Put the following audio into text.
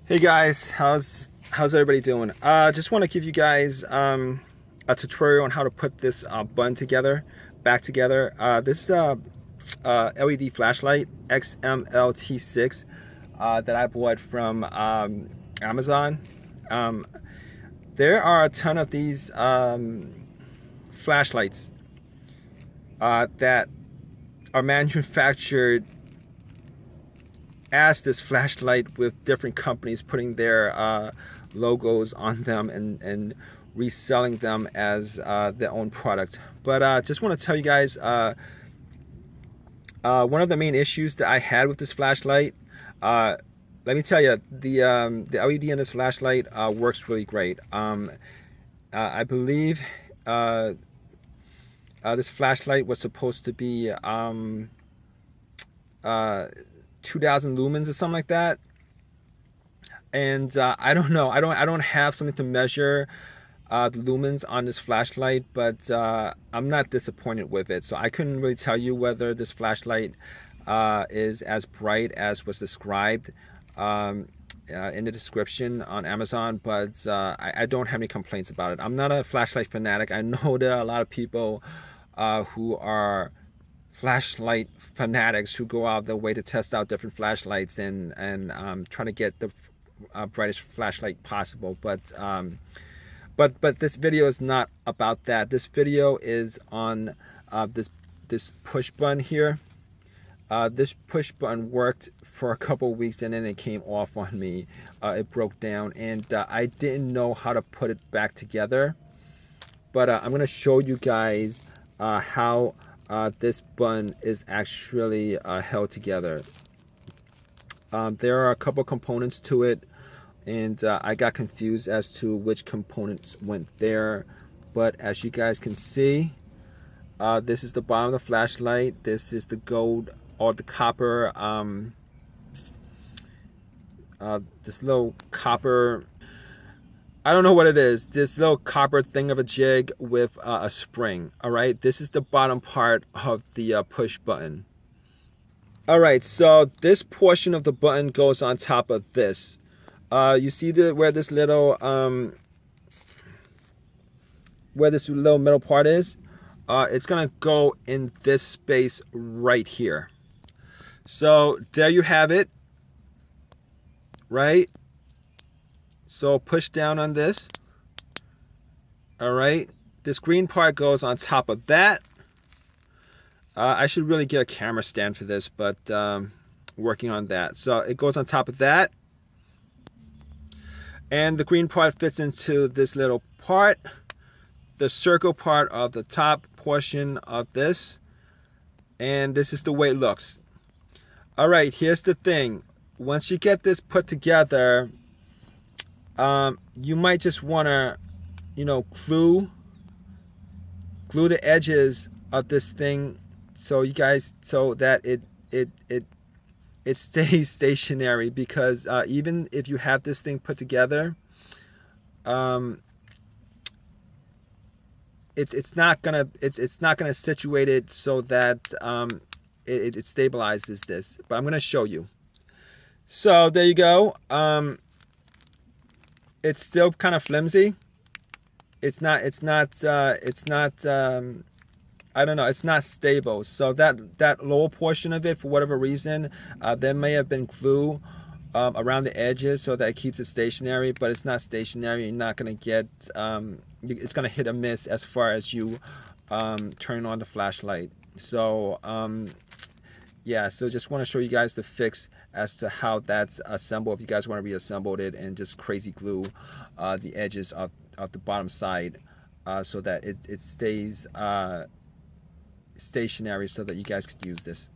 Hey guys, how's everybody doing? Just want to give you guys a tutorial on how to put this button back together. This is a LED flashlight XML T6 that I bought from Amazon. Um, there are a ton of these flashlights that are manufactured as this flashlight with different companies putting their logos on them and reselling them as their own product. But just want to tell you guys one of the main issues that I had with this flashlight. Let me tell you, the LED in this flashlight works really great. I believe this flashlight was supposed to be 2,000 lumens or something like that, and I don't know. I don't have something to measure the lumens on this flashlight, but I'm not disappointed with it. So I couldn't really tell you whether this flashlight is as bright as was described in the description on Amazon, but I don't have any complaints about it. I'm not a flashlight fanatic. I know there are a lot of people who are flashlight fanatics who go out their way to test out different flashlights and try to get the brightest flashlight possible. But this video is not about that. This video is on this push button here. This push button worked for a couple weeks and then it came off on me. It broke down and I didn't know how to put it back together. But I'm going to show you guys how this button is actually held together. There are a couple components to it, and I got confused as to which components went there. But as you guys can see, this is the bottom of the flashlight. This is the gold or the copper. This little copper, I don't know what it is. This little copper thing of a jig with a spring. All right, this is the bottom part of the push button. All right, so this portion of the button goes on top of this. You see where this little middle part is? It's gonna go in this space right here. So there you have it. Right. So push down on this. All right. This green part goes on top of that. I should really get a camera stand for this, but working on that. So it goes on top of that. And the green part fits into this little part. The circle part of the top portion of this. And this is the way it looks. All right, here's the thing. Once you get this put together, you might just want to, glue the edges of this thing so that it stays stationary, because even if you have this thing put together, it's not gonna situate it so that it stabilizes this. But I'm gonna show you. So there you go. It's still kind of flimsy. It's not I don't know, it's not stable. So that lower portion of it, for whatever reason, there may have been glue around the edges so that it keeps it stationary, but it's not stationary. You're not gonna get it's gonna hit or miss as far as you turn on the flashlight. So yeah, so just want to show you guys the fix as to how that's assembled. If you guys want to reassemble it and just crazy glue the edges of the bottom side so that it stays stationary so that you guys could use this.